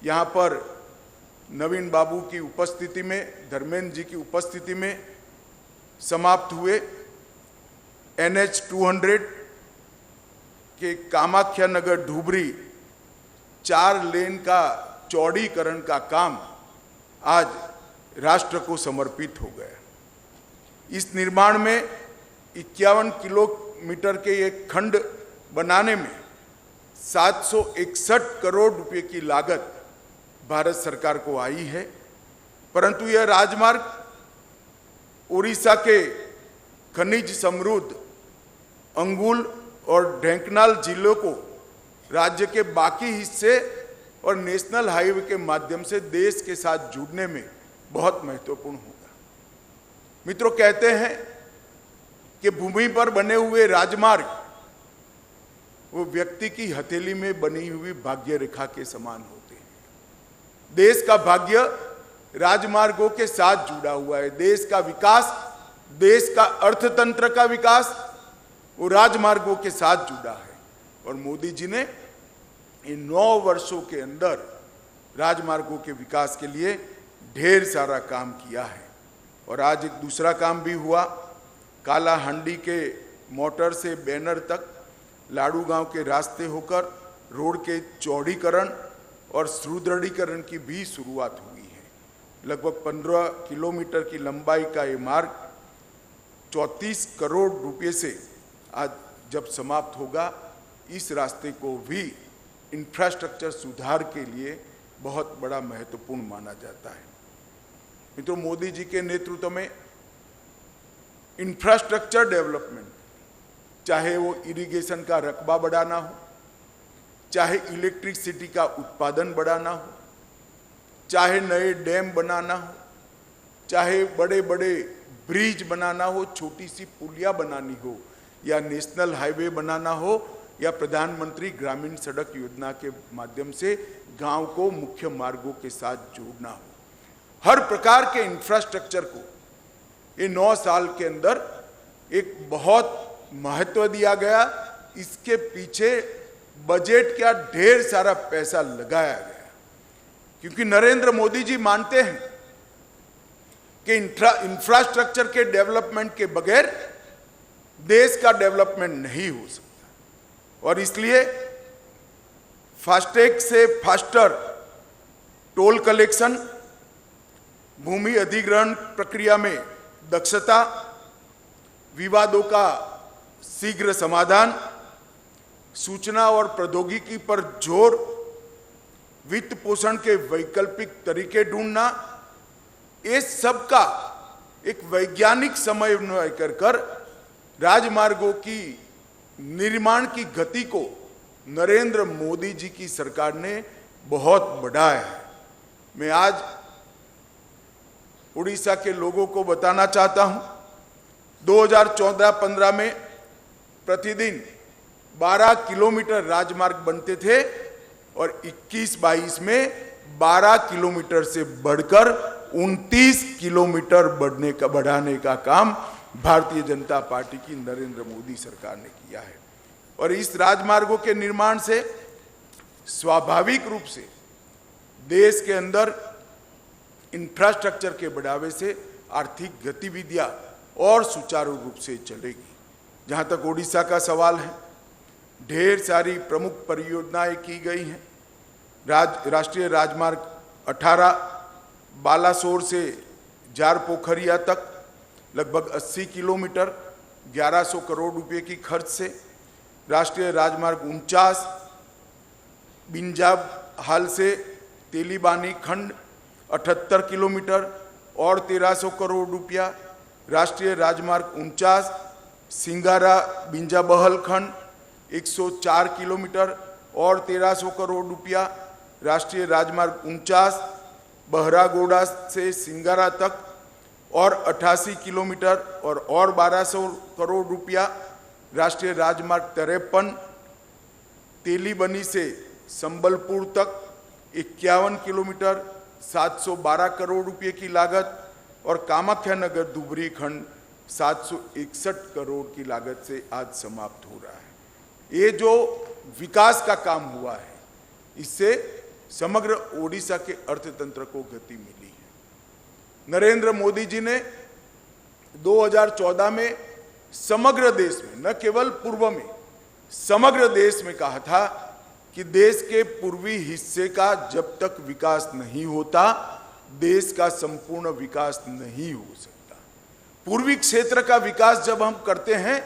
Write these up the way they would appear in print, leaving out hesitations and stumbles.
यहाँ पर नवीन बाबू की उपस्थिति में, धर्मेंद्र जी की उपस्थिति में समाप्त हुए। NH 200 के कामाख्या नगर धुबरी 4 लेन का चौड़ीकरण का काम आज राष्ट्र को समर्पित हो गया। इस निर्माण में 51 किलोमीटर के एक खंड बनाने में 761 करोड़ रुपए की लागत भारत सरकार को आई है, परंतु यह राजमार्ग उड़ीसा के खनिज समृद्ध अंगुल और ढेंकनाल जिलों को राज्य के बाकी हिस्से और नेशनल हाईवे के माध्यम से देश के साथ जुड़ने में बहुत महत्वपूर्ण होगा। मित्रों, कहते हैं कि भूमि पर बने हुए राजमार्ग वो व्यक्ति की हथेली में बनी हुई भाग्य रेखा के समान होते हैं। देश का भाग्य राजमार्गों के साथ जुड़ा हुआ है। देश का विकास, देश का अर्थतंत्र का विकास वो राजमार्गों के साथ जुड़ा है। और मोदी जी ने इन 9 वर्षों के अंदर राजमार्गों के विकास के लिए ढेर सारा काम किया है। और आज एक दूसरा काम भी हुआ। कालाहांडी के मोटर से बैनर तक लाडू गांव के रास्ते होकर रोड के चौड़ीकरण और सुदृढ़ीकरण की भी शुरुआत हुई है। लगभग 15 किलोमीटर की लंबाई का ये मार्ग 34 करोड़ रुपए से आज जब समाप्त होगा, इस रास्ते को भी इंफ्रास्ट्रक्चर सुधार के लिए बहुत बड़ा महत्वपूर्ण माना जाता है। मित्रों, मोदी जी के नेतृत्व में इंफ्रास्ट्रक्चर डेवलपमेंट, चाहे वो इरिगेशन का रकबा बढ़ाना हो, चाहे इलेक्ट्रिसिटी का उत्पादन बढ़ाना हो, चाहे नए डैम बनाना हो, चाहे बड़े बड़े ब्रिज बनाना हो, छोटी सी पुलिया बनानी हो, या नेशनल हाईवे बनाना हो, या प्रधानमंत्री ग्रामीण सड़क योजना के माध्यम से गांव को मुख्य मार्गों के साथ जोड़ना हो, हर प्रकार के इंफ्रास्ट्रक्चर को ये 9 साल के अंदर एक बहुत महत्व दिया गया। इसके पीछे बजट का ढेर सारा पैसा लगाया गया, क्योंकि नरेंद्र मोदी जी मानते हैं कि इंफ्रास्ट्रक्चर के डेवलपमेंट के बगैर देश का डेवलपमेंट नहीं हो सकता। और इसलिए फास्टैग से फास्टर टोल कलेक्शन, भूमि अधिग्रहण प्रक्रिया में दक्षता, विवादों का शीघ्र समाधान, सूचना और प्रौद्योगिकी पर जोर, वित्त पोषण के वैकल्पिक तरीके ढूंढना, ये सब का एक वैज्ञानिक समन्वय कर राजमार्गों की निर्माण की गति को नरेंद्र मोदी जी की सरकार ने बहुत बढ़ाया है। मैं आज उड़ीसा के लोगों को बताना चाहता हूं, 2014-15 में प्रतिदिन 12 किलोमीटर राजमार्ग बनते थे और 21-22 में 12 किलोमीटर से बढ़कर 29 किलोमीटर बढ़ाने का काम भारतीय जनता पार्टी की नरेंद्र मोदी सरकार ने किया है। और इस राजमार्गों के निर्माण से स्वाभाविक रूप से देश के अंदर इंफ्रास्ट्रक्चर के बढ़ावे से आर्थिक गतिविधियां और सुचारू रूप से चलेगी। जहां तक ओडिशा का सवाल है, ढेर सारी प्रमुख परियोजनाएं की गई हैं। राष्ट्रीय राजमार्ग 18 बालासोर से जारपोखरिया तक लगभग 80 किलोमीटर 1100 करोड़ रुपए की खर्च से, राष्ट्रीय राजमार्ग 49 बिंजाहाल से तेलीबानी खंड 78 किलोमीटर और 1300 करोड़ रुपया, राष्ट्रीय राजमार्ग 49 सिंगारा बिंजाबहल खंड 104 किलोमीटर और 1300 करोड़ रुपया, राष्ट्रीय राजमार्ग 49 बहरागोड़ा से सिंगारा तक और 88 किलोमीटर और 1200 करोड़ रुपया, राष्ट्रीय राजमार्ग 53 तेलीबनी से संबलपुर तक 51 किलोमीटर 712 करोड़ रुपए की लागत, और कामाख्या नगर धुबरी खंड 761 करोड़ की लागत से आज समाप्त हो रहा है। ये जो विकास का काम हुआ है, इससे समग्र ओडिशा के अर्थतंत्र को गति मिली है। नरेंद्र मोदी जी ने 2014 में समग्र देश में, न केवल पूर्व में, समग्र देश में कहा था कि देश के पूर्वी हिस्से का जब तक विकास नहीं होता, देश का संपूर्ण विकास नहीं हो सकता। पूर्वी क्षेत्र का विकास जब हम करते हैं,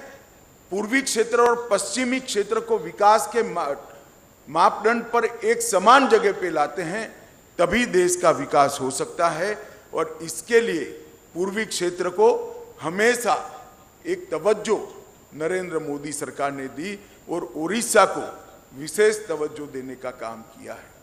पूर्वी क्षेत्र और पश्चिमी क्षेत्र को विकास के मापदंड पर एक समान जगह पे लाते हैं, तभी देश का विकास हो सकता है। और इसके लिए पूर्वी क्षेत्र को हमेशा एक तवज्जो नरेंद्र मोदी सरकार ने दी और ओडिशा को विशेष तवज्जो देने का काम किया है।